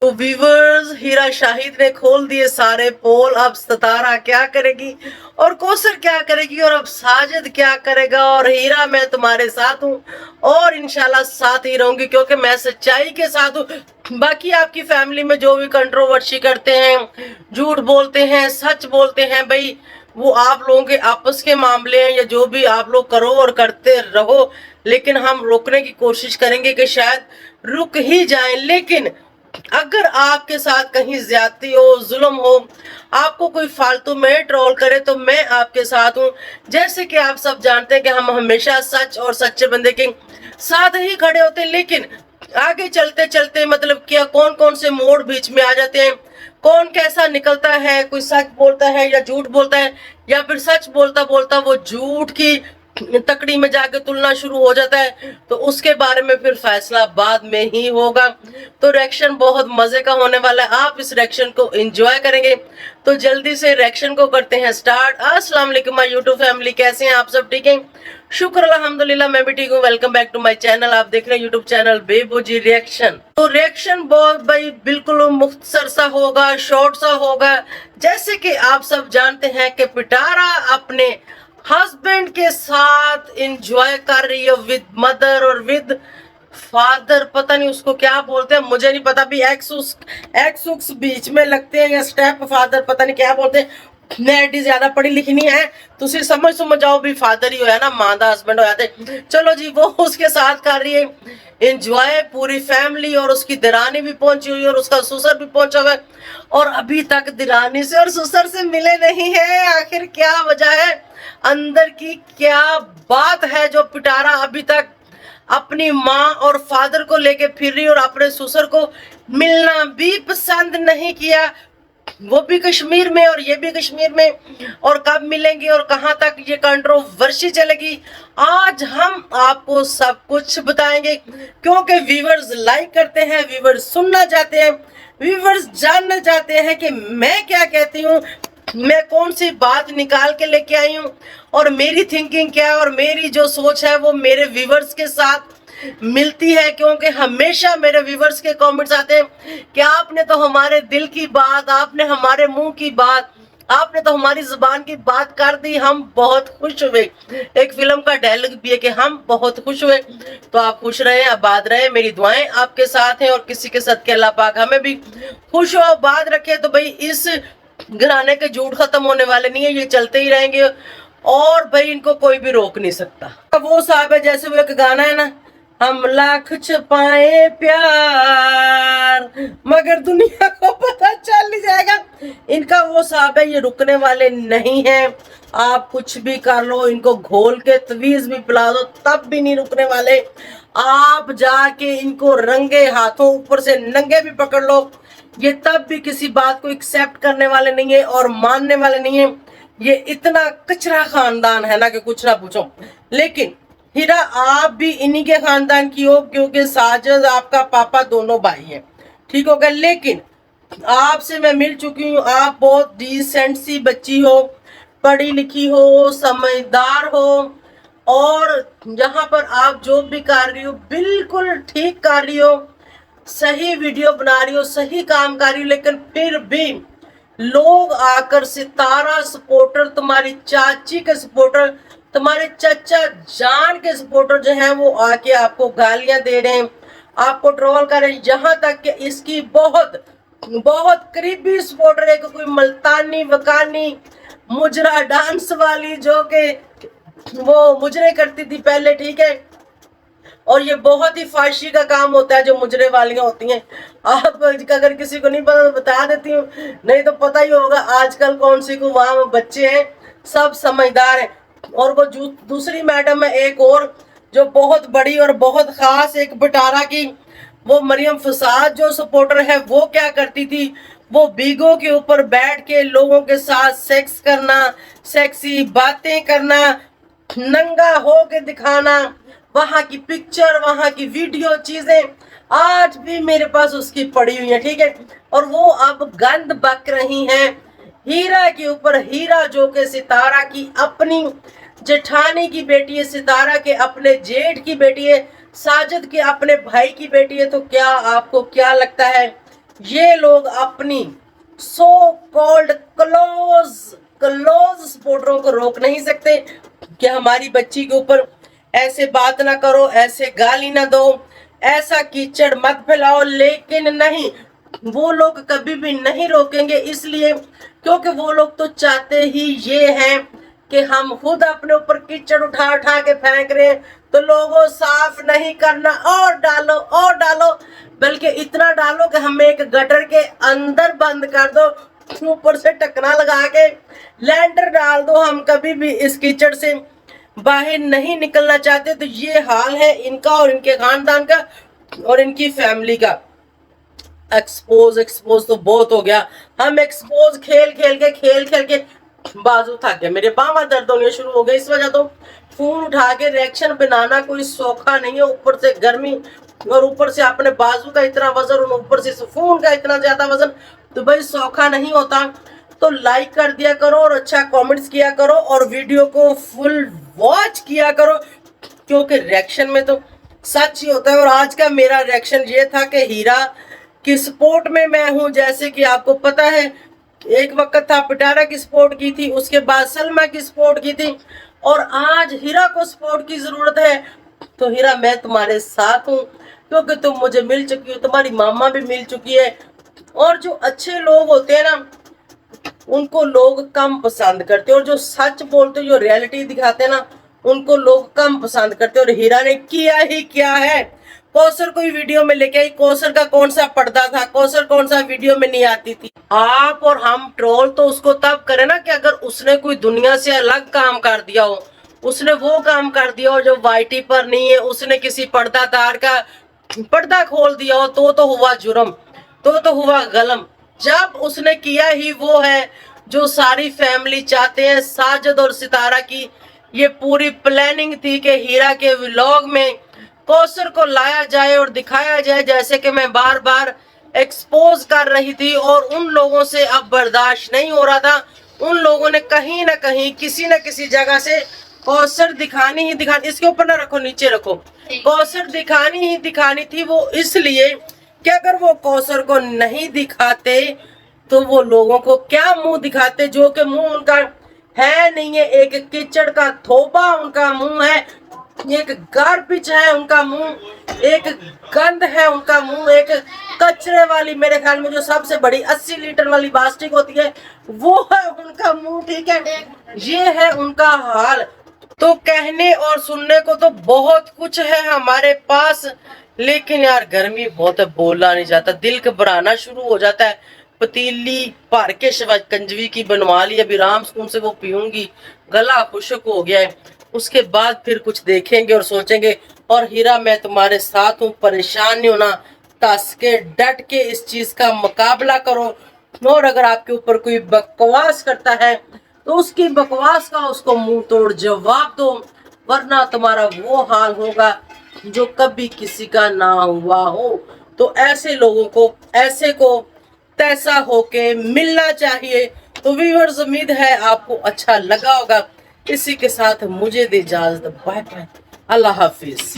तो व्यूवर्स, हीरा शाहिद ने खोल दिए सारे पोल। अब सितारा क्या करेगी और कौसर क्या करेगी और अब साजिद क्या करेगा। और हीरा, मैं तुम्हारे साथ हूँ और इंशाल्लाह साथ ही रहूंगी, क्योंकि मैं सच्चाई के साथ हूँ। बाकी आपकी फैमिली में जो भी कंट्रोवर्सी करते हैं, झूठ बोलते हैं, सच बोलते हैं, भाई वो आप लोगों के आपस के मामले हैं, या जो भी आप लोग करो और करते रहो, लेकिन हम रोकने की कोशिश करेंगे कि शायद रुक ही जाएं। लेकिन अगर आपके साथ कहीं ज्यादती हो, जुल्म हो, आपको कोई फालतू में ट्रोल करे, तो मैं आपके साथ हूँ। जैसे कि आप सब जानते हैं कि हम हमेशा सच और सच्चे बंदे के साथ ही खड़े होते हैं। लेकिन आगे चलते चलते मतलब क्या कौन कौन से मोड़ बीच में आ जाते हैं, कौन कैसा निकलता है, कोई सच बोलता है या झूठ बोलता है, या फिर सच बोलता बोलता वो झूठ की तकड़ी में जाके तुलना शुरू हो जाता है, तो उसके बारे में फिर फैसला बाद में ही होगा। तो रिएक्शन बहुत मजे का होने वाला है, आप इस रिएक्शन को एंजॉय करेंगे। तो जल्दी से रिएक्शन को करते हैं स्टार्ट। अस्सलाम वालेकुम माय यूट्यूब फैमिली, कैसे हैं आप सब? ठीक है, शुक्र अल्हम्दुलिल्लाह, मैं भी ठीक हूँ। Welcome back to my channel. आप देख रहे हैं यूट्यूब चैनल बेबूजी रिएक्शन। तो रिएक्शन बहुत भाई बिल्कुल मुख्तसर सा होगा, शॉर्ट सा होगा। जैसे कि आप सब जानते हैं कि पिटारा अपने हस्बैंड के साथ एंजॉय कर रही है विद मदर और विद फादर, पता नहीं उसको क्या बोलते हैं, मुझे नहीं पता भी। एक्स बीच में लगते हैं या स्टेप फादर, पता नहीं क्या बोलते हैं। मैं एडी ज्यादा पढ़ी लिखी नहीं है, तो सिर्फ समझ जाओ भी फादर ही होया ना, माँ का हस्बैंड हो जाते। चलो जी, वो उसके साथ कर रही है एंजॉय पूरी फैमिली, और उसकी दिरानी भी पहुंची हुई है और उसका ससुर भी पहुंचा हुआ है, और अभी तक दिरानी से और ससुर से मिले नहीं है। आखिर क्या वजह है, अंदर की क्या बात है जो पिटारा अभी तक अपनी माँ और फादर को लेके फिर रही और अपने ससुर को मिलना भी पसंद नहीं किया, वो भी कश्मीर में और ये भी कश्मीर में, और कब मिलेंगे और कहां तक ये कंट्रोवर्सी चलेगी, आज हम आपको सब कुछ बताएंगे। क्योंकि व्यूवर्स लाइक करते हैं, व्यूवर्स सुनना चाहते हैं, व्यूवर्स जानना चाहते हैं कि मैं क्या कहती हूँ, मैं कौन सी बात निकाल के लेके आई हूँ, और मेरी थिंकिंग क्या है और मेरी जो सोच है वो मेरे व्यूवर्स के साथ मिलती है। क्योंकि हमेशा मेरे व्यूवर्स के कमेंट्स आते हैं कि आपने तो हमारे दिल की बात, आपने हमारे मुंह की बात, आपने तो हमारी जुबान की बात कर दी, हम बहुत खुश हुए। एक फिल्म का डायलॉग भी है कि हम बहुत खुश हुए। तो आप खुश रहे, आबाद रहे, मेरी दुआएं आपके साथ हैं, और किसी के साथ के अल्लाह पाक हमें भी खुश हो आबाद रखे। तो भाई इस घराने के झूठ खत्म होने वाले नहीं है, ये चलते ही रहेंगे, और भाई इनको कोई भी रोक नहीं सकता। वो साहब है, जैसे वो एक गाना है ना, हम लाख छुपाए प्यार मगर दुनिया को पता चल ही जाएगा। इनका वो साहब है, ये रुकने वाले नहीं है। आप कुछ भी कर लो, इनको घोल के तवीज भी पिला दो, तब भी नहीं रुकने वाले। आप जाके इनको रंगे हाथों ऊपर से नंगे भी पकड़ लो, ये तब भी किसी बात को एक्सेप्ट करने वाले नहीं है और मानने वाले नहीं है। ये इतना कचरा खानदान है ना कि कुछ ना पूछो। लेकिन हीरा, आप भी इन्हीं के खानदान की हो, क्योंकि साजिद आपका पापा दोनों भाई हैं, ठीक हो गया। लेकिन आपसे मैं मिल चुकी हूँ, आप बहुत डिसेंट सी बच्ची हो, पढ़ी लिखी हो, समझदार हो, और यहाँ पर आप जो भी कर रही हो बिल्कुल ठीक कर रही हो, सही वीडियो बना रही हो, सही काम कर रही हो। लेकिन फिर भी लोग आकर सितारा सपोर्टर, तुम्हारी चाची के सपोर्टर, तुम्हारे चचा जान के सपोर्टर जो हैं, वो आके आपको गालियां दे रहे हैं, आपको ट्रोल कर रहे हैं। यहाँ तक कि इसकी बहुत बहुत करीबी सपोर्टर है, कोई मल्तानी वकानी मुजरा डांस वाली, जो कि वो मुजरे करती थी पहले, ठीक है, और ये बहुत ही फाशी का काम होता है जो मुजरे वालियां होती हैं। आप अगर किसी को नहीं पता तो बता देती हूँ, नहीं तो पता ही होगा आजकल कौन सी को वहां बच्चे हैं, सब समझदार हैं। और वो दूसरी मैडम है एक और, जो बहुत बड़ी और बहुत खास एक पिटारा की, वो मरियम फसाद जो सपोर्टर है, वो क्या करती थी, वो बीगो के ऊपर बैठ के लोगों के साथ सेक्स करना, सेक्सी बातें करना, नंगा हो के दिखाना, वहां की पिक्चर, वहां की वीडियो, चीजें आज भी मेरे पास उसकी पड़ी हुई है, ठीक है। और वो अब गंद बक रही हैं हीरा के ऊपर। हीरा जो कि सितारा की अपनी जेठानी की बेटी है, सितारा के अपने जेठ की बेटी है, साजिद के अपने भाई की बेटी है। तो क्या आपको क्या लगता है ये लोग अपनी सो कॉल्ड क्लोज सपोर्टरों को रोक नहीं सकते कि हमारी बच्ची के ऊपर ऐसे बात ना करो, ऐसे गाली ना दो, ऐसा कीचड़ मत फैलाओ। लेकिन नहीं, वो लोग कभी भी नहीं रोकेंगे, इसलिए क्योंकि वो लोग तो चाहते ही ये हैं कि हम खुद अपने ऊपर कीचड़ उठा उठा के फेंक रहे हैं, तो लोगों साफ नहीं करना, और डालो, बल्कि इतना डालो कि हमें एक गटर के अंदर बंद कर दो, ऊपर से टकना लगा के लैंटर डाल दो। हम कभी भी इस कीचड़ से बाहर नहीं निकलना चाहते। तो ये हाल है इनका और इनके खानदान का और इनकी फैमिली का। एक्सपोज तो बहुत हो गया। हम एक्सपोज खेल खेल के बाजू थक गए, मेरे बावा दर्द होने शुरू हो गए। इस वजह तो फोन उठा के रिएक्शन बनाना कोई सौखा नहीं है, ऊपर से गर्मी और ऊपर से अपने बाजू का इतना वजन और ऊपर से फोन का इतना ज्यादा वजन, तो भाई सौखा नहीं होता। तो लाइक कर दिया करो और अच्छा कमेंट्स किया करो और वीडियो को फुल वॉच किया करो, क्योंकि रिएक्शन में तो सच ही होता है। और आज का मेरा रिएक्शन ये था कि हीरा की सपोर्ट में मैं हूं। जैसे कि आपको पता है, एक वक्त था पिटारा की सपोर्ट की थी, उसके बाद सलमा की सपोर्ट की थी, और आज हीरा को सपोर्ट की जरूरत है। तो हीरा मैं तुम्हारे साथ हूँ, क्योंकि तुम मुझे मिल चुकी हो, तुम्हारी मामा भी मिल चुकी है। और जो अच्छे लोग होते हैं ना, उनको लोग कम पसंद करते हैं, और जो सच बोलते, जो रियलिटी दिखाते हैं ना, उनको लोग कम पसंद करते हैं। और हीरा ने किया ही क्या है, कौसर कोई वीडियो में लेके आई। कौसर का कौन सा पर्दा था, कौसर कौन सा वीडियो में नहीं आती थी। आप और हम ट्रोल तो उसको तब करें ना कि अगर उसने कोई दुनिया से अलग काम कर दिया हो, उसने वो काम कर दिया हो जो वाईटी पर नहीं है, उसने किसी पर्दादार का पर्दा खोल दिया हो, तो हुआ जुर्म, तो हुआ गलम। जब उसने किया ही वो है जो सारी फैमिली चाहते हैं। साजिद और सितारा की ये पूरी प्लानिंग थी कि हीरा के व्लॉग में कौसर को लाया जाए और दिखाया जाए, जैसे कि मैं बार बार एक्सपोज कर रही थी, और उन लोगों से अब बर्दाश्त नहीं हो रहा था। उन लोगों ने कहीं ना कहीं किसी न किसी जगह से कौसर दिखानी ही दिखानी, इसके ऊपर ना रखो, नीचे रखो, कौसर दिखानी ही दिखानी थी। वो इसलिए कि अगर वो कौसर को नहीं दिखाते तो वो लोगों को क्या मुंह दिखाते, जो कि मुंह उनका है नहीं है। एक कीचड़ का थोपा उनका मुंह है, एक गार्बेज है उनका मुंह, एक गंद है उनका मुंह, एक कचरे वाली, मेरे ख्याल में जो सबसे बड़ी 80 लीटर वाली प्लास्टिक होती है, वो है उनका मुंह। ठीक है, ये है उनका हाल। तो कहने और सुनने को तो बहुत कुछ है हमारे पास, लेकिन यार गर्मी बहुत है, बोला नहीं जाता, दिल घबराना शुरू हो जाता है। पतीली भर के शिकंजवी की बनवा ली, अभी राम स्पून से वो पीऊंगी, गला खुश्क हो गया है। उसके बाद फिर कुछ देखेंगे और सोचेंगे। और हीरा मैं तुम्हारे साथ हूँ, परेशान नहीं होना, कस के डट के इस चीज का मुकाबला करो। और अगर आपके ऊपर कोई बकवास करता है तो उसकी बकवास का उसको मुंह तोड़ जवाब दो, वरना तुम्हारा वो हाल होगा जो कभी किसी का ना हुआ हो। तो ऐसे लोगों को ऐसे को तैसा होके मिलना चाहिए। तो व्यूअर्स, उम्मीद है आपको अच्छा लगा होगा। इसी के साथ मुझे दे इजाजत, बाय बाय, अल्लाह हाफिज।